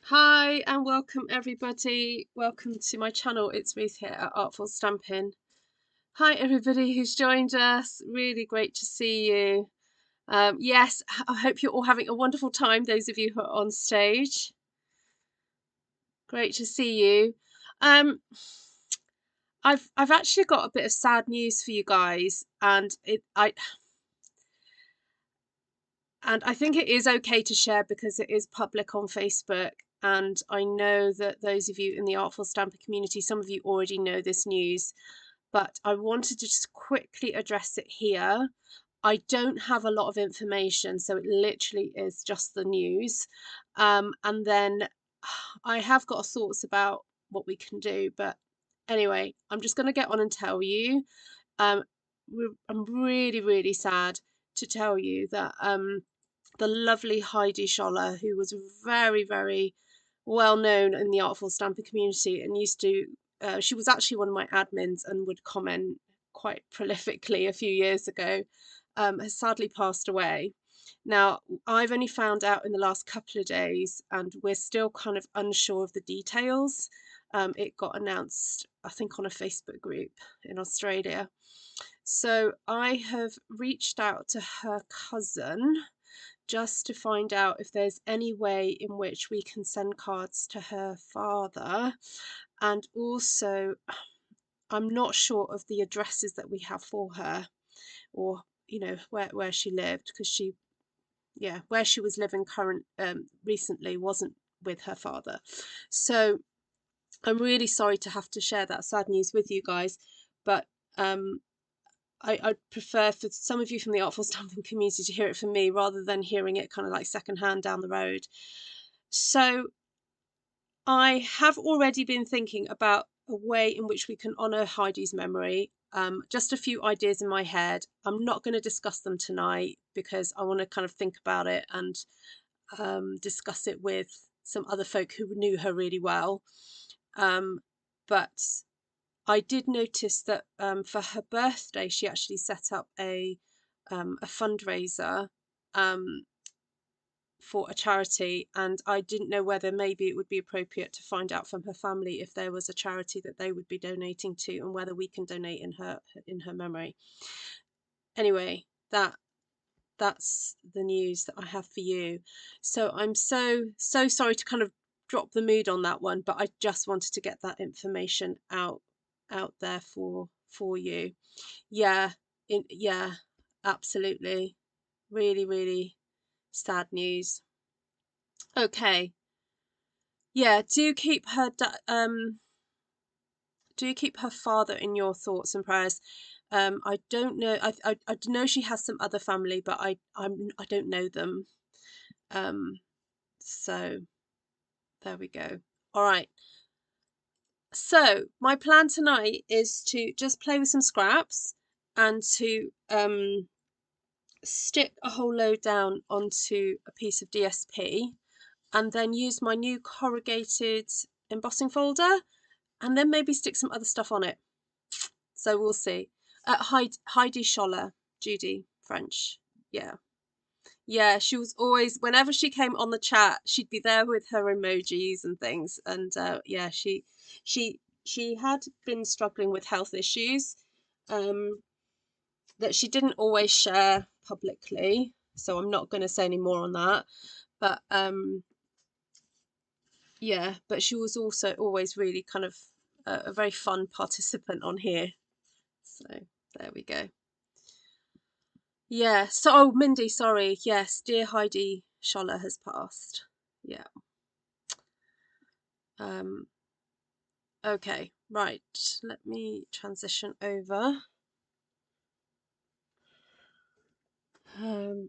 Hi and welcome everybody. Welcome to my channel. It's Ruth here at Artful Stampin. Hi everybody who's joined us. Really great to see you. Yes, I hope you're all having a wonderful time, those of you who are on stage. Great to see you. Um, I've actually got a bit of sad news for you guys, and I think it is okay to share because it is public on Facebook. And I know that those of you in the Artful Stamper community, some of you already know this news, but I wanted to just quickly address it here. I don't have a lot of information, so it literally is just the news. And then I have got thoughts about what we can do, but anyway, I'm just going to get on and tell you. Um, I'm really, really sad to tell you that the lovely Heidi Scholler, who was very, very well known in the Artful Stamper community and used to, she was actually one of my admins and would comment quite prolifically a few years ago, has sadly passed away. Now, I've only found out in the last couple of days, and we're still kind of unsure of the details. It got announced, I think, on a Facebook group in Australia. So I have reached out to her cousin just to find out if there's any way in which we can send cards to her father. And also, I'm not sure of the addresses that we have for her, or where she lived, because where she was living recently wasn't with her father. So I'm really sorry to have to share that sad news with you guys, but um I'd prefer for some of you from the Artful Stamping community to hear it from me rather than hearing it kind of like secondhand down the road. So I have already been thinking about a way in which we can honour Heidi's memory. Just a few ideas in my head. I'm not going to discuss them tonight because I want to kind of think about it and discuss it with some other folk who knew her really well. But I did notice that for her birthday, she actually set up a fundraiser for a charity, and I didn't know whether maybe it would be appropriate to find out from her family if there was a charity that they would be donating to, and whether we can donate in her memory. Anyway, that's the news that I have for you. So I'm so sorry to kind of drop the mood on that one, but I just wanted to get that information out there for you. Yeah, yeah, absolutely. Really, really sad news. Okay. Yeah, do keep her father in your thoughts and prayers. I don't know. I know she has some other family, but I don't know them. So there we go. All right. So my plan tonight is to just play with some scraps and to stick a whole load down onto a piece of DSP, and then use my new corrugated embossing folder, and then maybe stick some other stuff on it. So we'll see. Heidi Scholler, Judy French. Yeah. Yeah, she was always, whenever she came on the chat, she'd be there with her emojis and things. And yeah, she had been struggling with health issues um, that she didn't always share publicly. So I'm not going to say any more on that. But yeah, but she was also always really kind of a very fun participant on here. So there we go. Yeah. So, oh, Mindy, sorry. Yes, dear Heidi Scholler has passed. Yeah. Um, okay, right. Let me transition over. Um,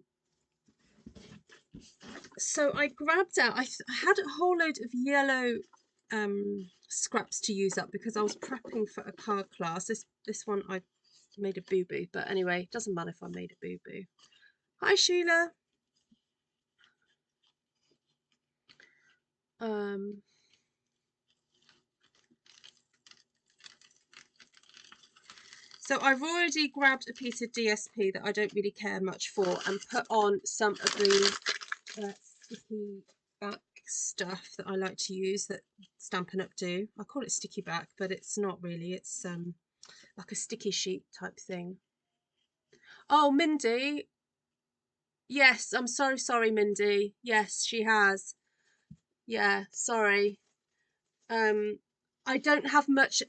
so I grabbed out, I had a whole load of yellow scraps to use up because I was prepping for a card class. This one I made a boo-boo, but anyway, it doesn't matter if I made a boo-boo. Hi, Sheila. So I've already grabbed a piece of DSP that I don't really care much for and put on some of the sticky back stuff that I like to use that Stampin' Up do. I call it sticky back, but it's not really. It's like a sticky sheet type thing. Oh, Mindy. Yes, I'm so sorry, Mindy. Yes, she has. Yeah, sorry. Um, I don't have much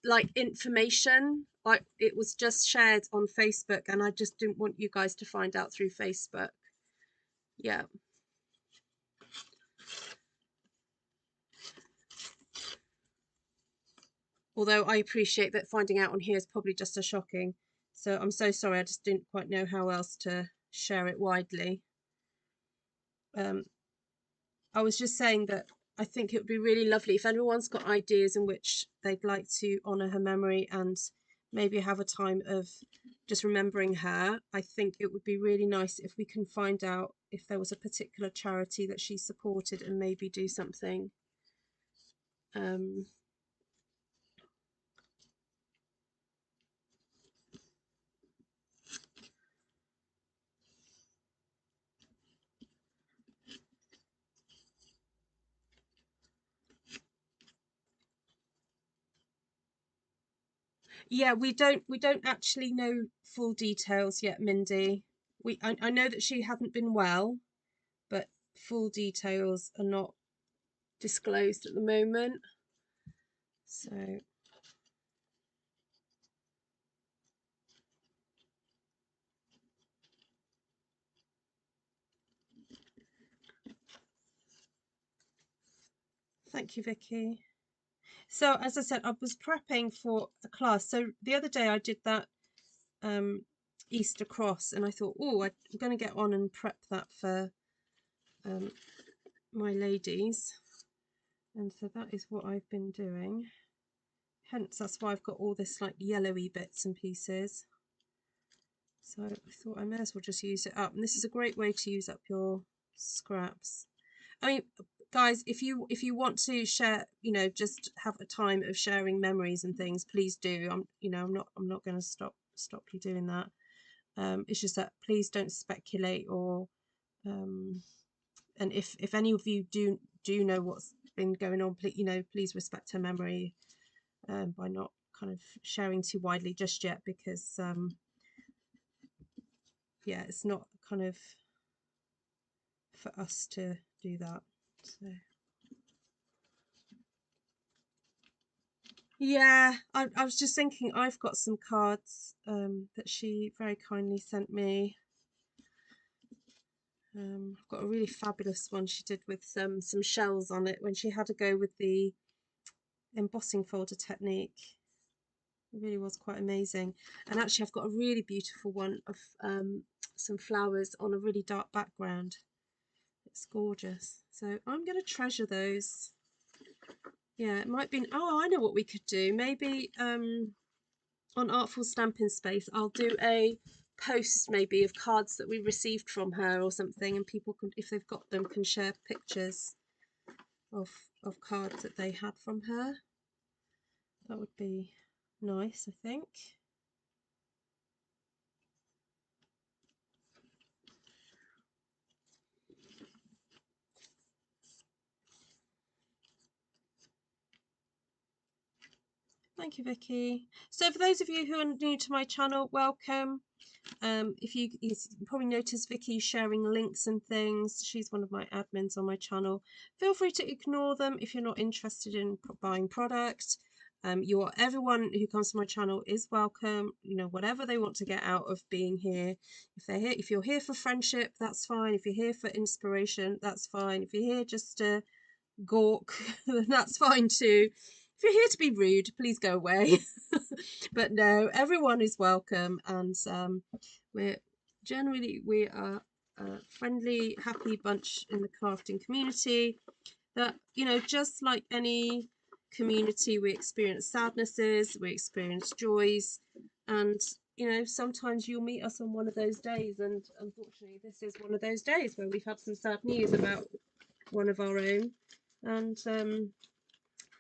like information. Like it was just shared on Facebook, and I just didn't want you guys to find out through Facebook. Yeah. Although I appreciate that finding out on here is probably just as shocking. So I'm so sorry, I just didn't quite know how else to share it widely. I was just saying that I think it would be really lovely if anyone's got ideas in which they'd like to honour her memory and maybe have a time of just remembering her. I think it would be really nice if we can find out if there was a particular charity that she supported and maybe do something. Yeah, we don't actually know full details yet, Mindy. I know that she hadn't been well, but full details are not disclosed at the moment. So thank you, Vicky. So as I said, I was prepping for a class. So the other day I did that Easter cross, and I thought, oh, I'm going to get on and prep that for my ladies. And so that is what I've been doing. Hence, that's why I've got all this like yellowy bits and pieces. So I thought I may as well just use it up. And this is a great way to use up your scraps. I mean, guys, if you want to share, you know, just have a time of sharing memories and things, please do. I'm not going to stop you doing that. It's just that please don't speculate or and if any of you do know what's been going on, please respect her memory by not kind of sharing too widely just yet, because yeah, it's not kind of for us to do that. So yeah, I was just thinking I've got some cards that she very kindly sent me. I've got a really fabulous one she did with some shells on it when she had to go with the embossing folder technique. It really was quite amazing. And actually I've got a really beautiful one of some flowers on a really dark background. It's gorgeous. So I'm going to treasure those. Yeah, it might be. Oh, I know what we could do. Maybe on Artful Stampin Space, I'll do a post maybe of cards that we received from her or something, and people can, if they've got them, can share pictures of cards that they had from her. That would be nice, I think. Thank you, Vicky. So for those of you who are new to my channel, welcome. If you probably noticed Vicky sharing links and things. She's one of my admins on my channel. Feel free to ignore them if you're not interested in buying product. Everyone who comes to my channel is welcome. You know, whatever they want to get out of being here. If you're here for friendship, that's fine. If you're here for inspiration, that's fine. If you're here just to gawk, then that's fine too. If you're here to be rude, please go away. But no, everyone is welcome, and we are a friendly, happy bunch in the crafting community. That, you know, just like any community, we experience sadnesses, we experience joys, and you know, sometimes you'll meet us on one of those days, and unfortunately this is one of those days where we've had some sad news about one of our own. And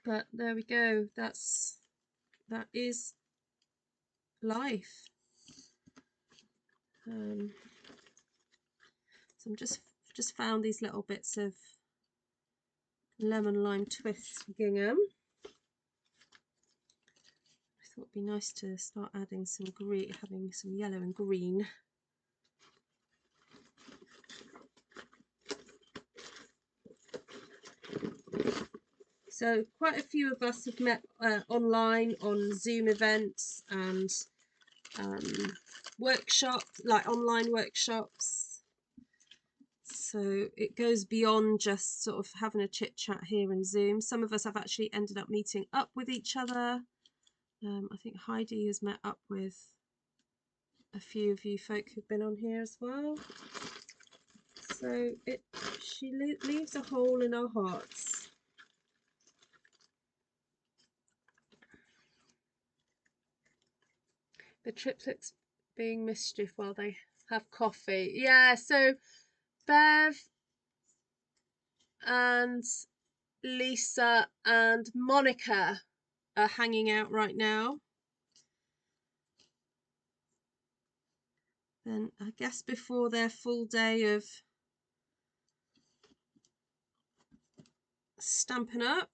but there we go, that is life. So I'm just found these little bits of lemon lime twist gingham. I thought it'd be nice to start adding some green, having some yellow and green. So quite a few of us have met online on Zoom events and workshops, like online workshops. So it goes beyond just sort of having a chit chat here in Zoom. Some of us have actually ended up meeting up with each other. I think Heidi has met up with a few of you folk who've been on here as well. So she leaves a hole in our hearts. The triplets being mischief while they have coffee. Yeah, so Bev and Lisa and Monica are hanging out right now. Then I guess before their full day of Stampin' Up.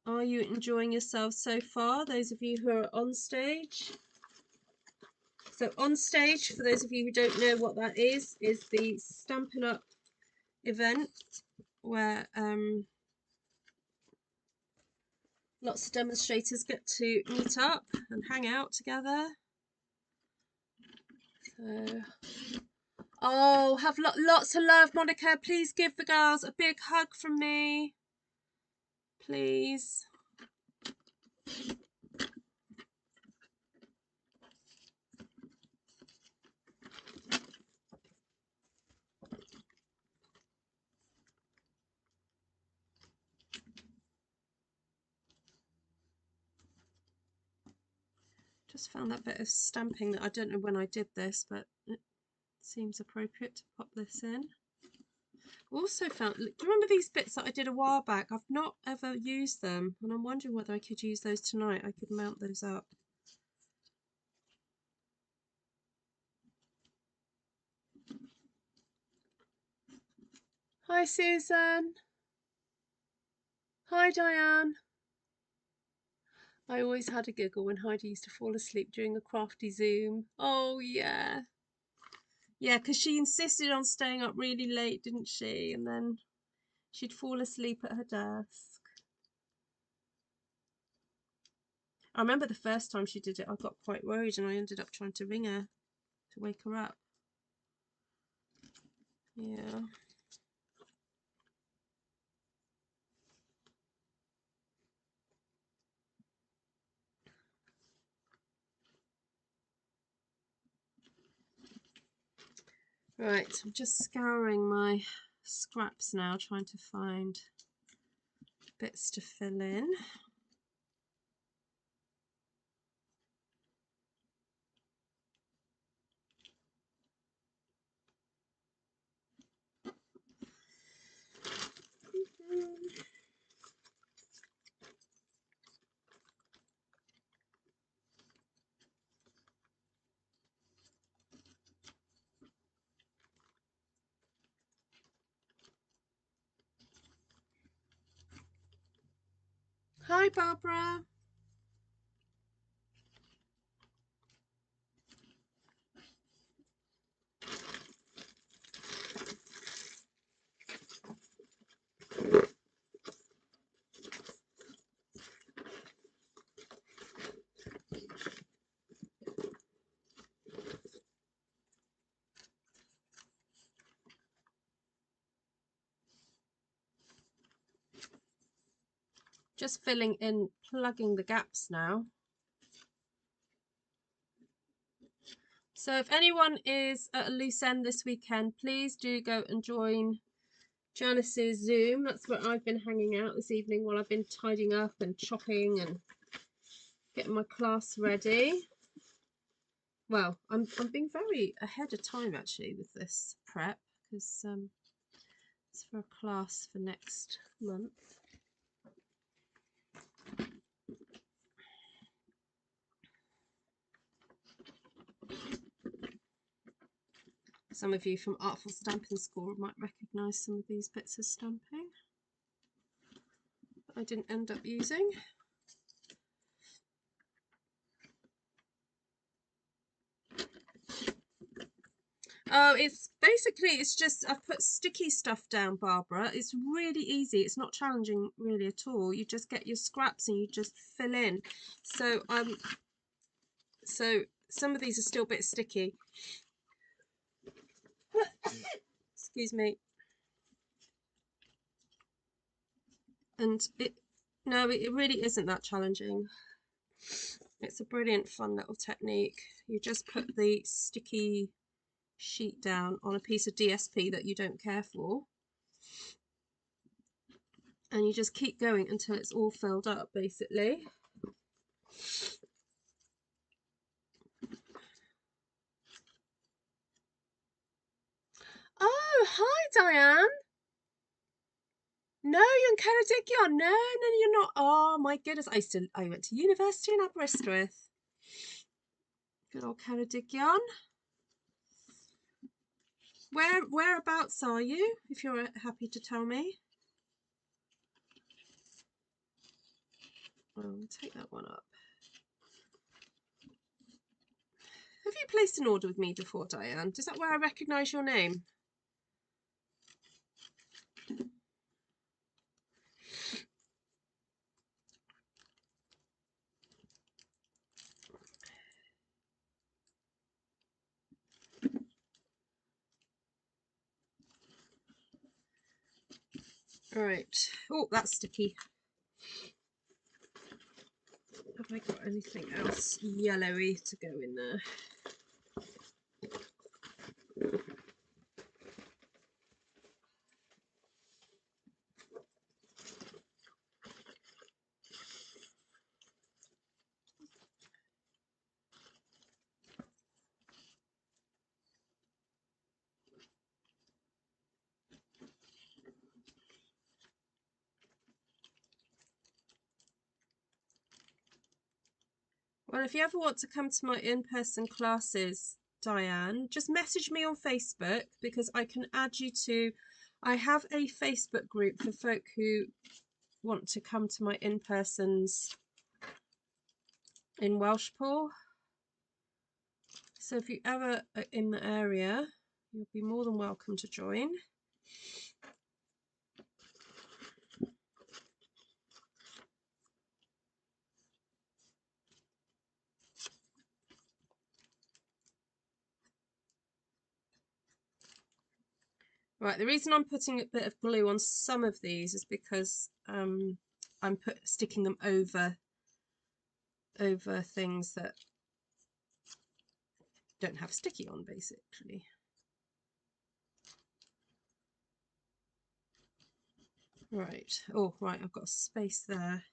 Are you enjoying yourselves so far, those of you who are on stage? So on stage, for those of you who don't know what that is the Stampin' Up event where lots of demonstrators get to meet up and hang out together. So, oh, have lots of love, Monica. Please give the girls a big hug from me. Please. Just found that bit of stamping that I don't know when I did this, but it seems appropriate to pop this in. Also found, do you remember these bits that I did a while back? I've not ever used them, and I'm wondering whether I could use those tonight. I could mount those up. Hi Susan. Hi Diane. I always had a giggle when Heidi used to fall asleep during a crafty Zoom. Oh yeah. Yeah, because she insisted on staying up really late, didn't she? And then she'd fall asleep at her desk. I remember the first time she did it, I got quite worried and I ended up trying to ring her to wake her up. Yeah. Right, I'm just scouring my scraps now, trying to find bits to fill in. Hi Barbara. Just filling in, plugging the gaps now. So if anyone is at a loose end this weekend, please do go and join Janice's Zoom. That's where I've been hanging out this evening while I've been tidying up and chopping and getting my class ready. Well, I'm being very ahead of time actually with this prep because it's for a class for next month. Some of you from Artful Stampin School might recognise some of these bits of stamping that I didn't end up using. Oh, it's just I've put sticky stuff down, Barbara. It's really easy. It's not challenging really at all. You just get your scraps and you just fill in. So so some of these are still a bit sticky. Excuse me. And it really isn't that challenging. It's a brilliant fun little technique. You just put the sticky sheet down on a piece of DSP that you don't care for, and you just keep going until it's all filled up, basically. Oh, hi Diane. No, you're in Ceredigion. No, you're not. Oh my goodness, I went to university in Aberystwyth. Good old Ceredigion. Whereabouts are you, if you're happy to tell me? I'll take that one up. Have you placed an order with me before, Diane? Is that where I recognise your name? Right. Oh, that's sticky. Have I got anything else yellowy to go in there? Well, if you ever want to come to my in-person classes, Diane, just message me on Facebook, because I can add you to... I have a Facebook group for folk who want to come to my in-persons in Welshpool. So if you ever are in the area, you'll be more than welcome to join. Right, the reason I'm putting a bit of glue on some of these is because I'm sticking them over things that don't have sticky on, basically. Right. Oh, right, I've got a space there.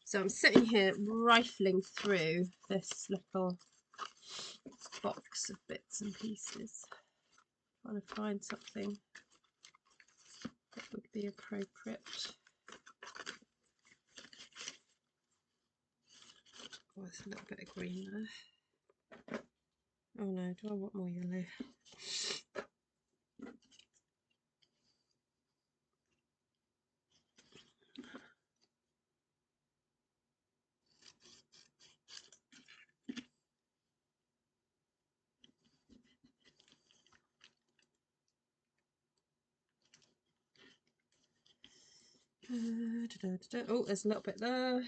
So I'm sitting here rifling through this little box of bits and pieces, trying to find something that would be appropriate. Oh, there's a little bit of green there. Oh no, do I want more yellow? Oh, there's a little bit there.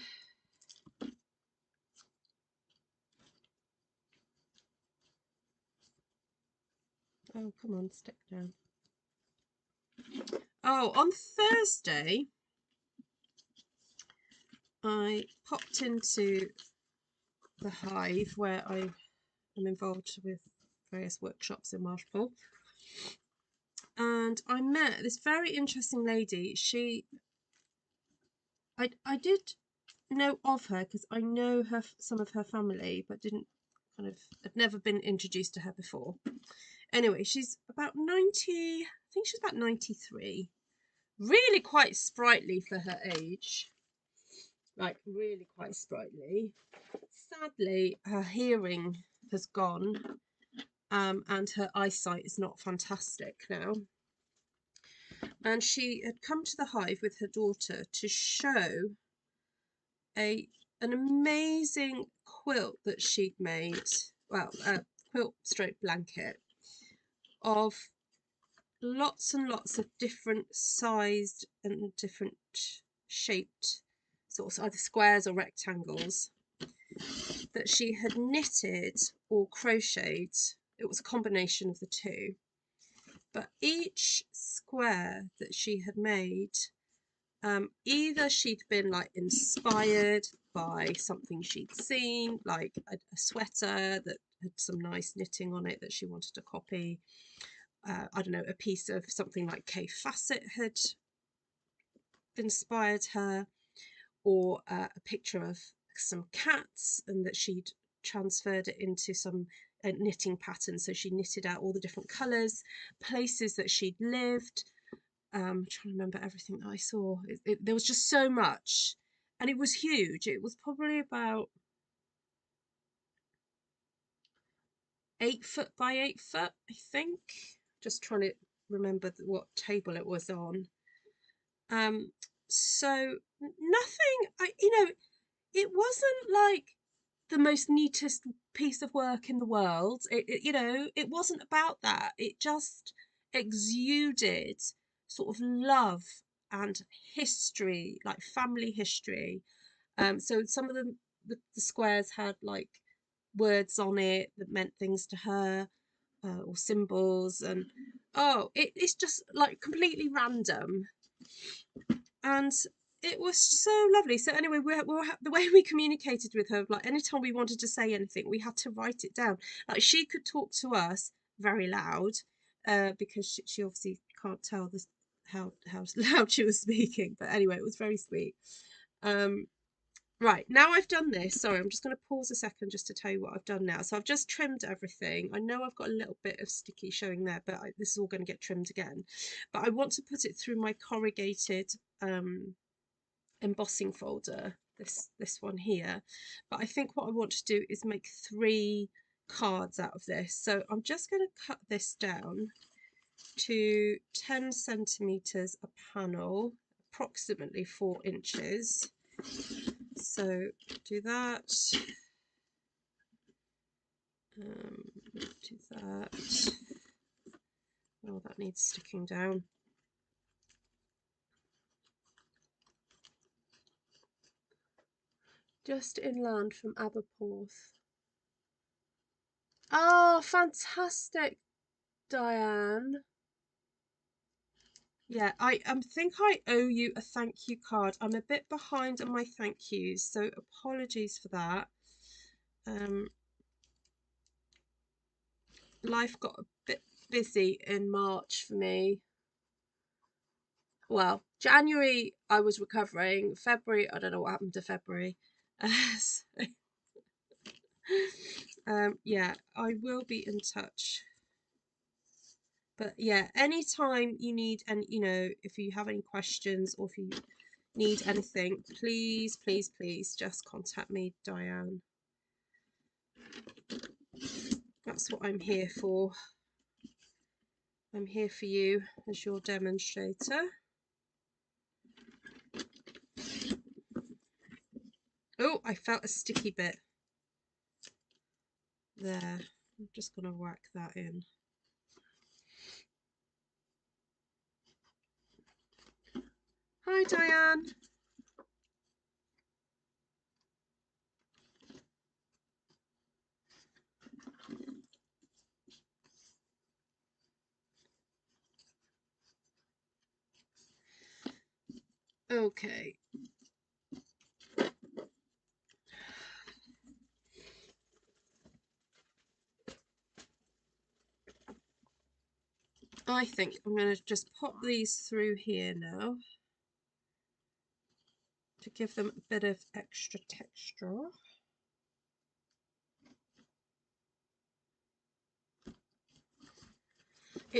Oh, come on, stick down. Oh, on Thursday, I popped into the Hive, where I am involved with various workshops in Welshpool, and I met this very interesting lady. I did know of her because I know some of her family, but had never been introduced to her before. Anyway, she's about 90, I think she's about 93, really quite sprightly for her age, like really quite sprightly. Sadly, her hearing has gone, and her eyesight is not fantastic now. And she had come to the hive with her daughter to show an amazing quilt that she'd made, well, a quilt stroke blanket of lots and lots of different sized and different shaped, sort of either squares or rectangles, that she had knitted or crocheted. It was a combination of the two, but each square that she had made, either she'd been like inspired by something she'd seen, like a sweater that had some nice knitting on it that she wanted to copy. I don't know, a piece of something like Kay Facet had inspired her, or a picture of some cats, and that she'd transferred it into some knitting pattern. So she knitted out all the different colours, places that she'd lived. I'm trying to remember everything that I saw. There was just so much, and it was huge. It was probably about 8 foot by 8 foot, I think. Just trying to remember what table it was on. So nothing, it wasn't like the most neatest piece of work in the world. It wasn't about that. It just exuded sort of love and history, like family history. So some of the squares had like words on it that meant things to her, or symbols, and it's just like completely random, and it was so lovely. So anyway, the way we communicated with her, like anytime we wanted to say anything, we had to write it down. Like she could talk to us very loud, because she obviously can't tell this how loud she was speaking. But anyway, it was very sweet. Right, now I've done this, sorry, I'm just going to pause a second just to tell you what I've done now. So I've just trimmed everything. I know I've got a little bit of sticky showing there, but this is all going to get trimmed again. But I want to put it through my corrugated embossing folder, this one here. But I think what I want to do is make 3 cards out of this. So I'm just going to cut this down to 10 centimeters a panel, approximately 4 inches. So do that, do that. Oh, that needs sticking down. Just inland from Aberporth. Oh, fantastic, Diane. Yeah, I think I owe you a thank you card. I'm a bit behind on my thank yous, so apologies for that. Life got a bit busy in March for me. Well, January I was recovering. February, I don't know what happened to February. Yeah, I will be in touch. But yeah, anytime you need, and if you have any questions or if you need anything, please, please, please just contact me, Diane. That's what I'm here for. I'm here for you as your demonstrator. Oh, I felt a sticky bit there. I'm just going to whack that in. Hi, Diane. Okay. I think I'm going to just pop these through here now to give them a bit of extra texture.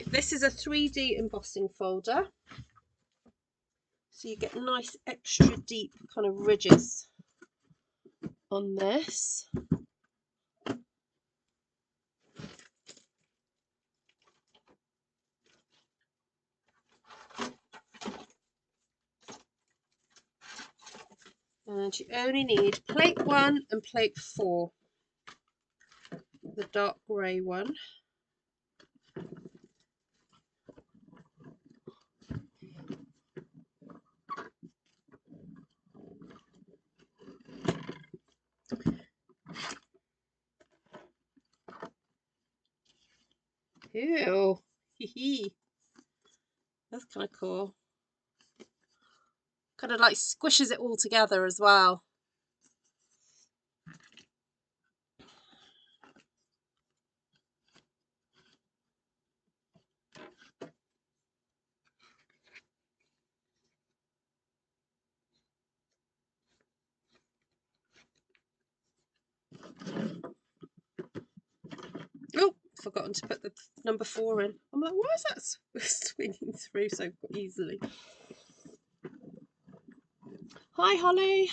This is a 3D embossing folder. So you get nice extra deep kind of ridges on this. And you only need plate 1 and plate 4, the dark grey one. Ew, hee. That's kind of cool. Kind of like squishes it all together as well. Oh, forgotten to put the number 4 in. I'm like, why is that swinging through so easily? Hi, Holly.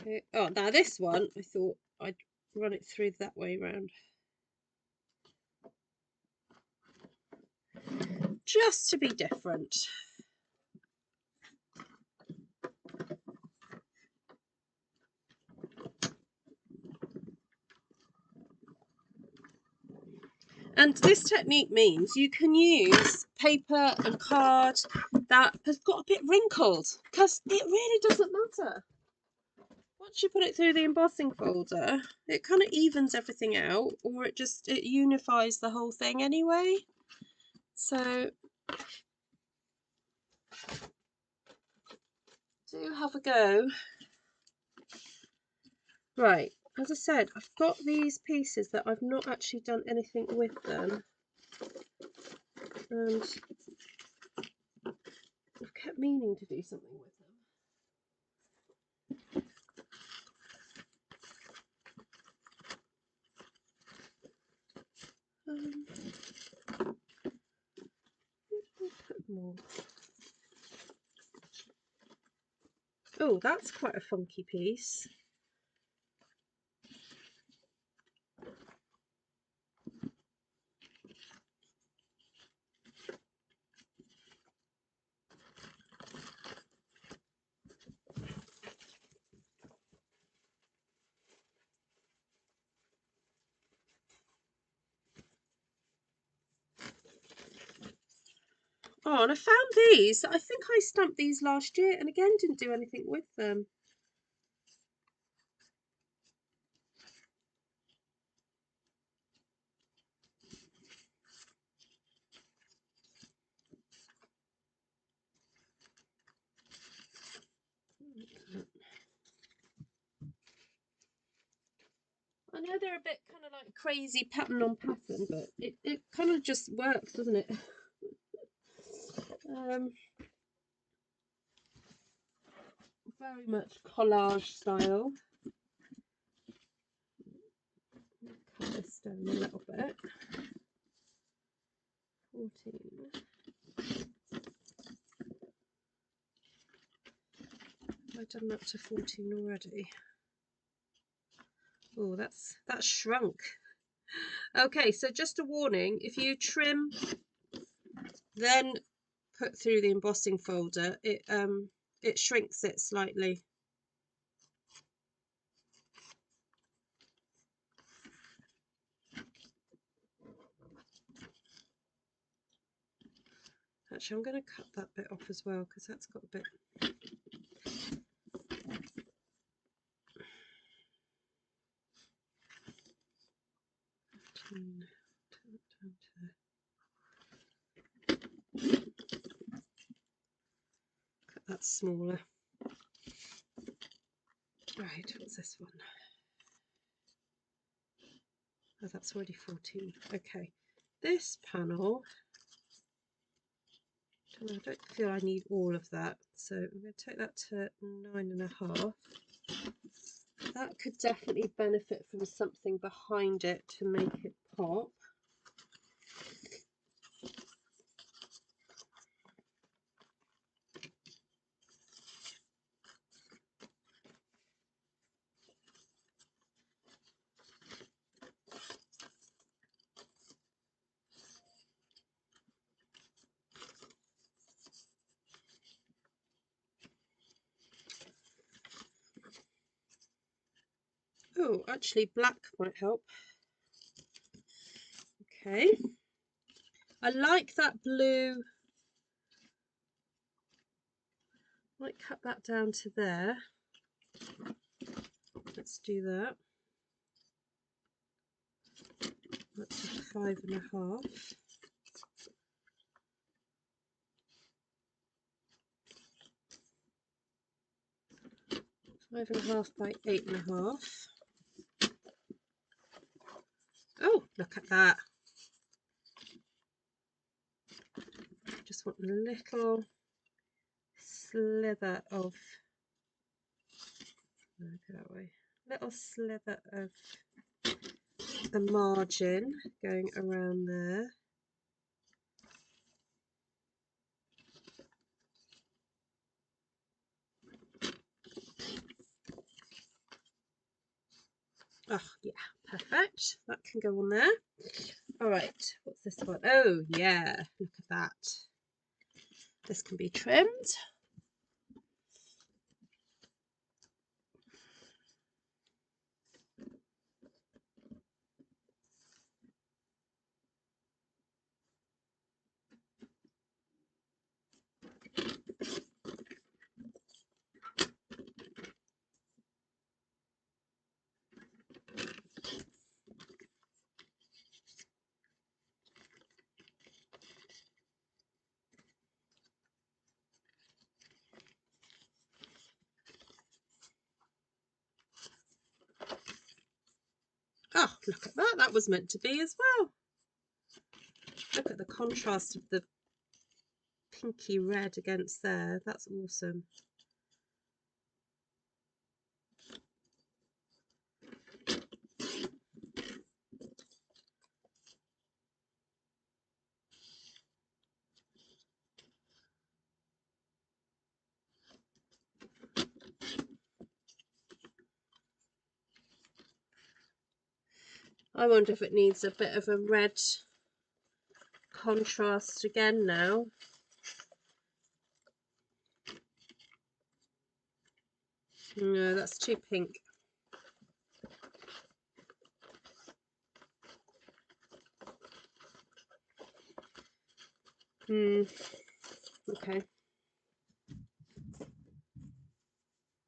Okay. Oh, now this one, I thought I'd run it through that way round. Just to be different. And this technique means you can use paper and card that has got a bit wrinkled, because it really doesn't matter. Once you put it through the embossing folder, it kind of evens everything out, or it unifies the whole thing anyway. So do have a go. Right, as I said, I've got these pieces that I've not actually done anything with them, and I've kept meaning to do something with them. Put more. Oh, that's quite a funky piece. Oh, and I found these. I think I stamped these last year and again didn't do anything with them. I know they're a bit kind of like crazy pattern on pattern, but it kind of just works, doesn't it? Very much collage style. Cut this down a little bit. 14. I've done up to 14 already. Oh, that's shrunk. Okay, so just a warning, if you trim then put through the embossing folder, it shrinks it slightly. Actually, I'm going to cut that bit off as well because that's got a bit. Cut that smaller. Right, what's this one? Oh, that's already 14. Okay, this panel I don't feel I need all of that, so I'm going to take that to 9.5. That could definitely benefit from something behind it to make it pop. Oh, actually black might help. Okay. I like that blue. Might cut that down to there. Let's do that. That's 5.5. 5.5 by 8.5. Oh, look at that. Just want a little slither of, go that way, little slither of the margin going around there. Oh yeah, perfect. That can go on there. All right, what's this one? Oh yeah, look at that. This can be trimmed. Oh, look at that. That was meant to be as well. Look at the contrast of the pinky red against there. That's awesome. I wonder if it needs a bit of a red contrast again now. No, that's too pink. Okay.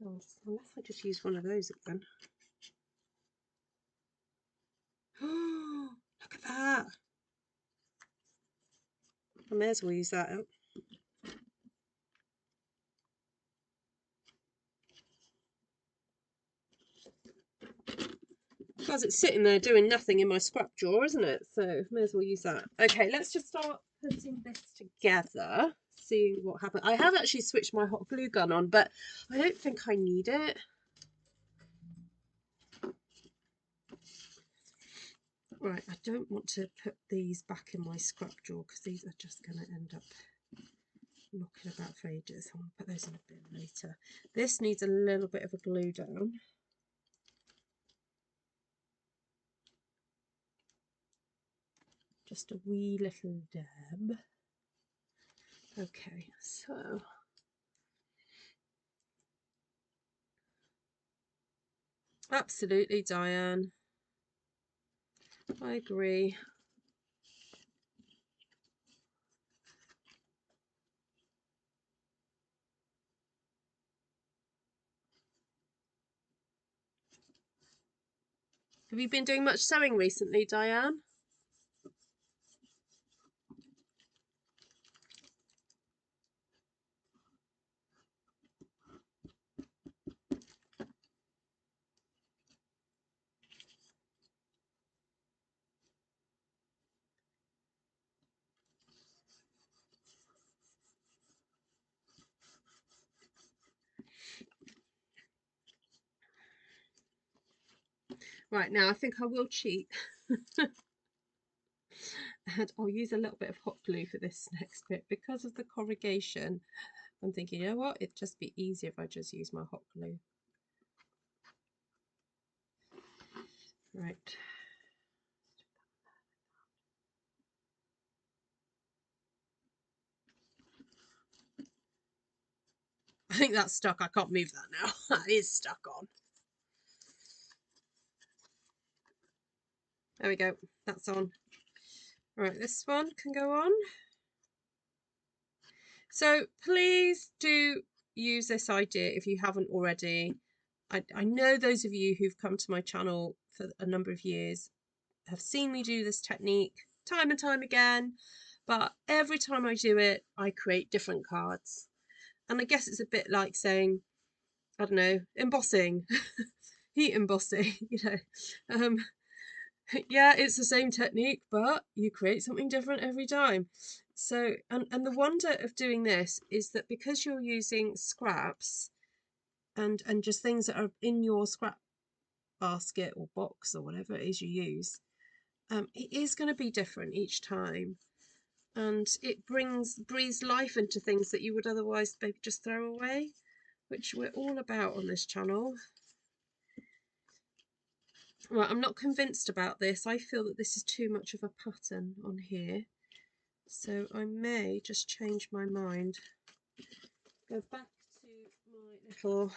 Oh, unless I just use one of those again. Oh, look at that. I may as well use that out. Because it's sitting there doing nothing in my scrap drawer, isn't it? So may as well use that. Okay, let's just start putting this together, see what happens. I have actually switched my hot glue gun on, but I don't think I need it. Right, I don't want to put these back in my scrap drawer because these are just going to end up knocking about for ages. I'll put those in a bin later. This needs a little bit of a glue down. Just a wee little dab. Okay, so absolutely, Diane. I agree. Have you been doing much sewing recently, Diane? Right, now I think I will cheat. And I'll use a little bit of hot glue for this next bit because of the corrugation. I'm thinking, you know what, it'd just be easier if I just use my hot glue. Right. I think that's stuck. I can't move that now. That is stuck on. There we go. That's on. Right, this one can go on. So please do use this idea if you haven't already. I know those of you who've come to my channel for a number of years have seen me do this technique time and time again, but every time I do it, I create different cards. And I guess it's a bit like saying, I don't know, embossing, heat embossing, you know. Yeah, it's the same technique, but you create something different every time. So, and the wonder of doing this is that because you're using scraps and just things that are in your scrap basket or box or whatever it is you use, it is going to be different each time. And it breathes life into things that you would otherwise maybe just throw away, which we're all about on this channel. Well, I'm not convinced about this. I feel that this is too much of a pattern on here. So I may just change my mind. Go back to my little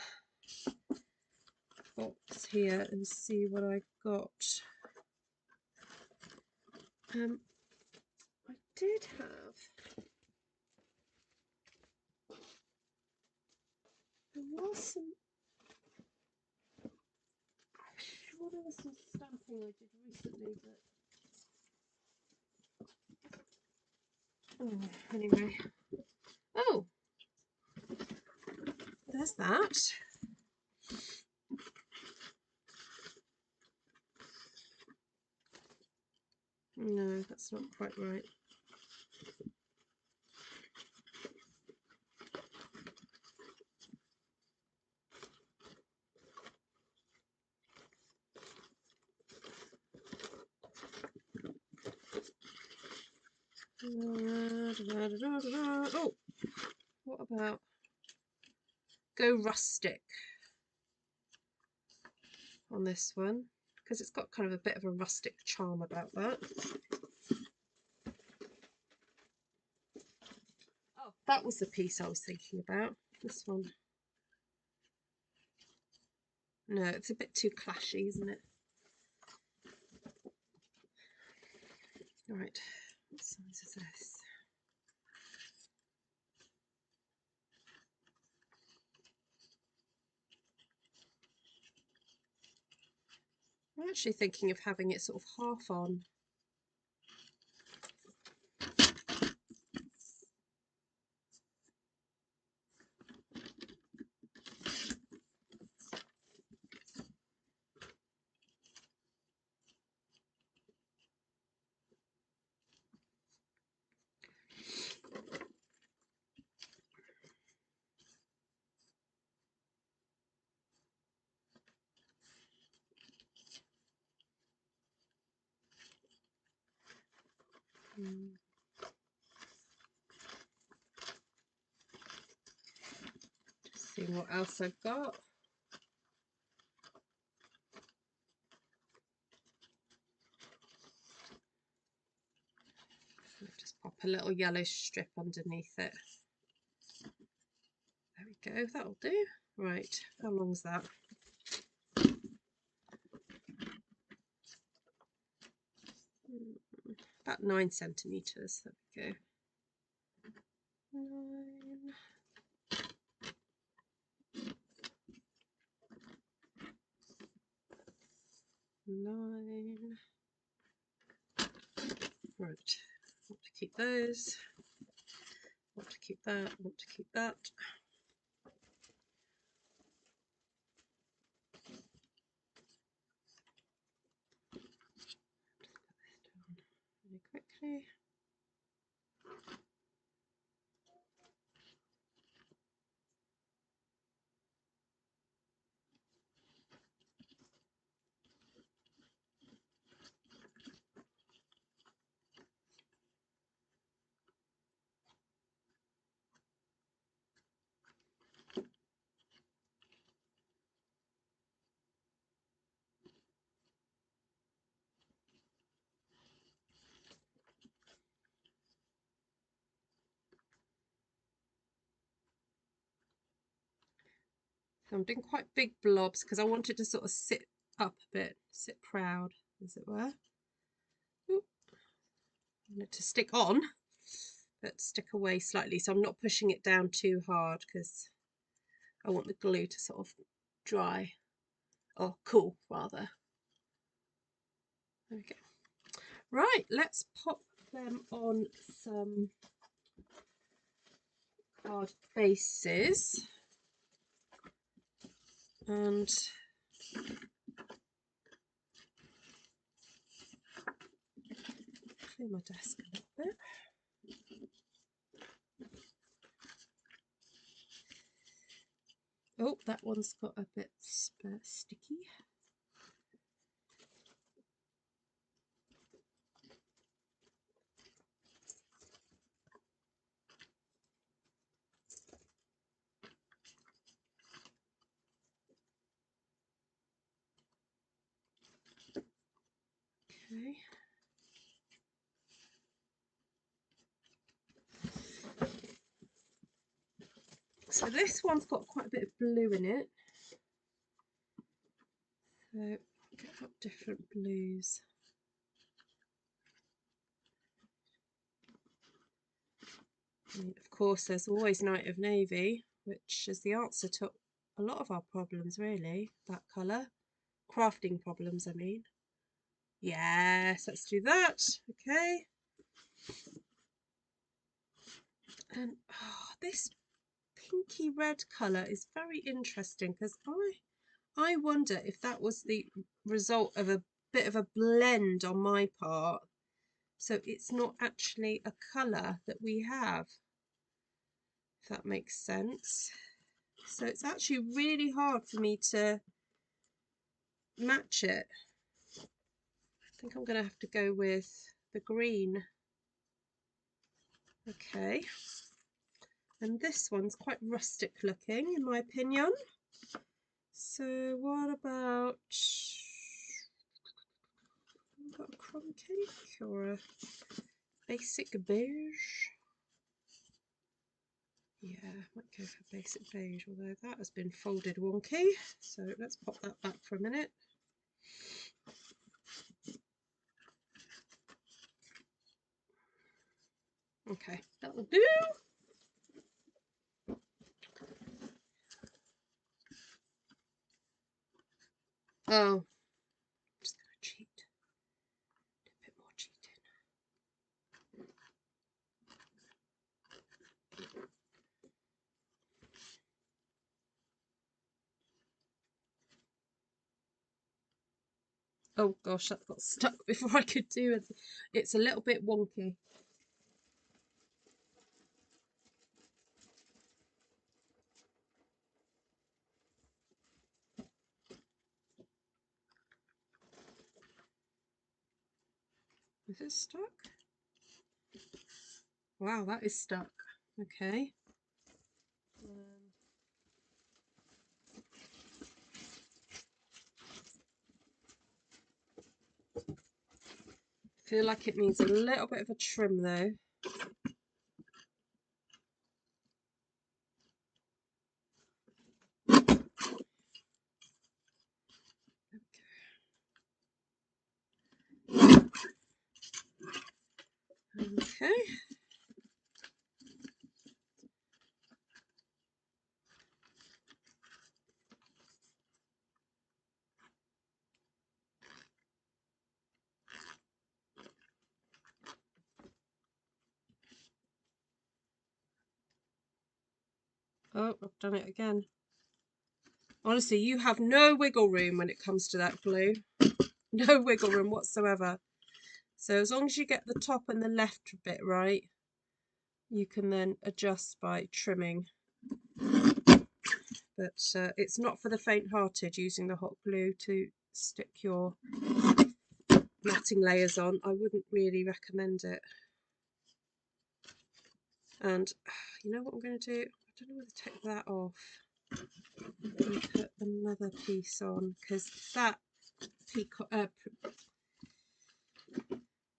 box here and see what I got. I did have... There was some... I'm sure there was some stamping I did recently, but... Oh, anyway. Oh! There's that. No, that's not quite right. Oh, what about go rustic on this one, because it's got kind of a bit of a rustic charm about that. Oh, that was the piece I was thinking about. This one. No, it's a bit too clashy, isn't it? Right, what size is this? I'm actually thinking of having it sort of half on. Just seeing what else I've got. Just pop a little yellow strip underneath it. There we go, that'll do. Right, how long's that? About 9 centimeters. There we go. 9. Right, want to keep those. Want to keep that. Want to keep that. Really quickly. So I'm doing quite big blobs because I want it to sort of sit up a bit, sit proud, as it were. Ooh. I want it to stick on, but stick away slightly, so I'm not pushing it down too hard because I want the glue to sort of dry, or cool rather. There we go. Right, let's pop them on some card bases and clear my desk a little bit. Oh, that one's got a bit sticky. Okay. So this one's got quite a bit of blue in it. So get up different blues. And of course, there's always Night of Navy, which is the answer to a lot of our problems, really. That colour. Crafting problems, I mean. Yes, let's do that. Okay. And this pinky red colour is very interesting because I wonder if that was the result of a bit of a blend on my part. So it's not actually a colour that we have, if that makes sense. So it's actually really hard for me to match it. I think I'm going to have to go with the green. Okay. And this one's quite rustic looking, in my opinion. So what about, got a crumb cake or a basic beige? Yeah, might go for basic beige, although that has been folded wonky. So let's pop that back for a minute. Okay, that will do. Oh, I'm just going to cheat. Do a bit more cheating. Oh gosh, that got stuck before I could do it. It's a little bit wonky. Is it stuck? Wow, that is stuck. Okay. Feel like it needs a little bit of a trim though. Okay. Oh, I've done it again. Honestly, you have no wiggle room when it comes to that glue. No wiggle room whatsoever. So as long as you get the top and the left bit right, you can then adjust by trimming. But it's not for the faint-hearted using the hot glue to stick your matting layers on. I wouldn't really recommend it. And you know what I'm going to do? I don't know whether to take that off and put another piece on, because that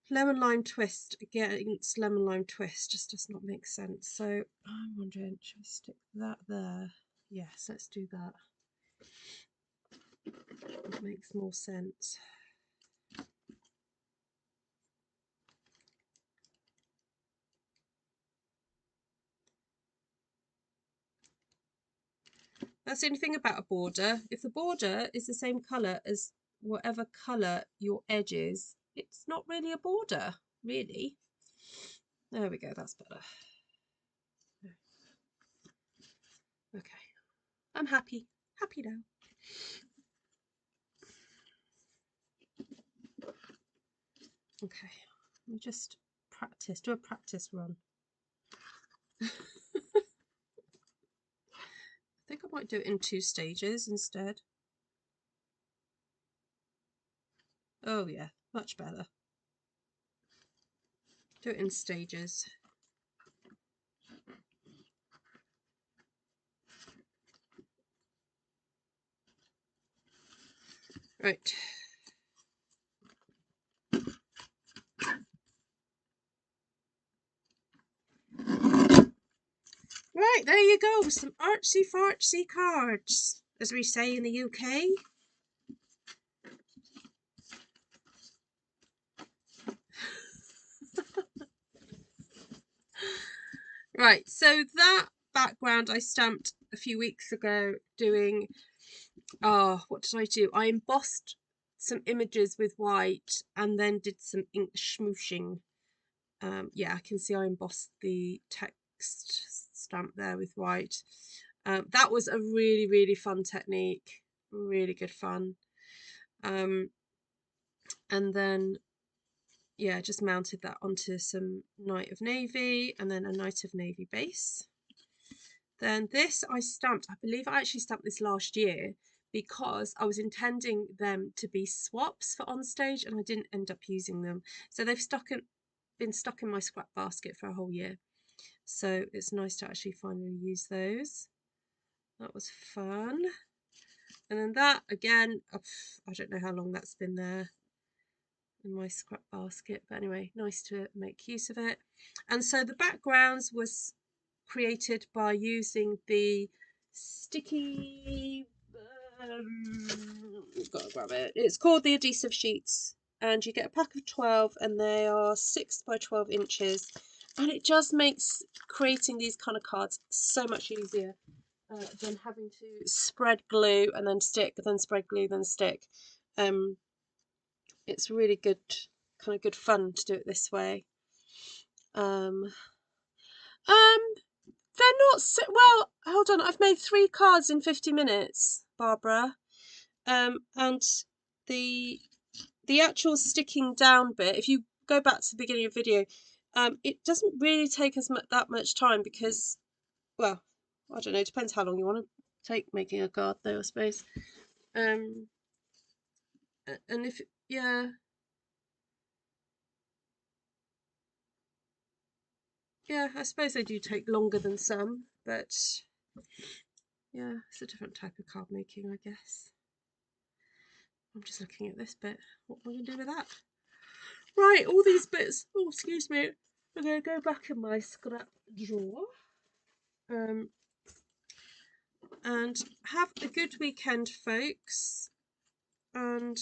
lemon lime twist against lemon lime twist just does not make sense. So I'm wondering, should we stick that there? Yes, let's do that. It makes more sense. That's the only thing about a border. If the border is the same colour as whatever colour your edge is, it's not really a border, really. There we go, that's better. Okay, I'm happy now. Okay, let me just do a practice run. I think I might do it in 2 stages instead. Oh yeah, much better. Do it in stages. Right. Right, there you go, some artsy fartsy cards, as we say in the UK. Right, so that background I stamped a few weeks ago doing, what did I do? I embossed some images with white and then did some ink smooshing. Yeah, I can see I embossed the text stamp there with white. That was a really, really fun technique, really good fun. And then, yeah, just mounted that onto some Night of Navy and then a Night of Navy base. Then this I stamped, I believe I actually stamped this last year because I was intending them to be swaps for on stage and I didn't end up using them. So they've been stuck in my scrap basket for a whole year. So it's nice to actually finally use those. That was fun. And then that again, I don't know how long that's been there in my scrap basket, but anyway, nice to make use of it. And so the backgrounds was created by using the sticky, gotta grab it, it's called the adhesive sheets, and you get a pack of 12 and they are 6 by 12 inches, and it just makes creating these kind of cards so much easier than having to spread glue and then stick, then spread glue, then stick. It's really good, kind of good fun to do it this way. They're not so well. Hold on, I've made 3 cards in 50 minutes, Barbara. And the actual sticking down bit, if you go back to the beginning of the video, it doesn't really take us that much time because, well, I don't know, it depends how long you want to take making a card though, I suppose. And if, yeah. Yeah, I suppose they do take longer than some, but yeah, it's a different type of card making, I guess. I'm just looking at this bit. What am I going to do with that? Right, all these bits. Oh, excuse me. I'm going to go back in my scrap drawer. And have a good weekend, folks. And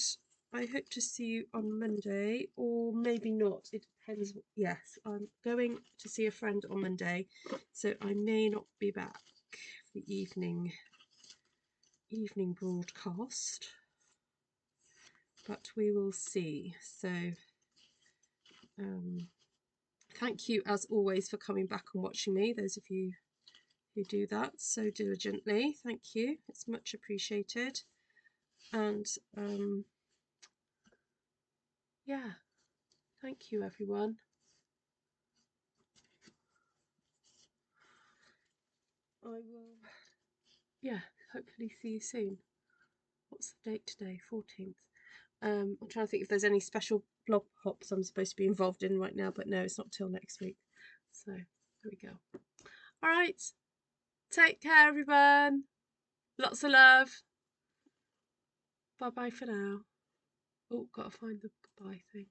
I hope to see you on Monday, or maybe not. It depends. Yes, I'm going to see a friend on Monday, so I may not be back for the evening broadcast, but we will see. So thank you as always for coming back and watching me, those of you who do that so diligently. Thank you, it's much appreciated. And yeah, thank you everyone. I will, yeah, hopefully see you soon. What's the date today? 14th. I'm trying to think if there's any special blog pops I'm supposed to be involved in right now, but no, it's not till next week. So there we go. All right, take care everyone. Lots of love. Bye bye for now. Oh, gotta find the goodbye thing.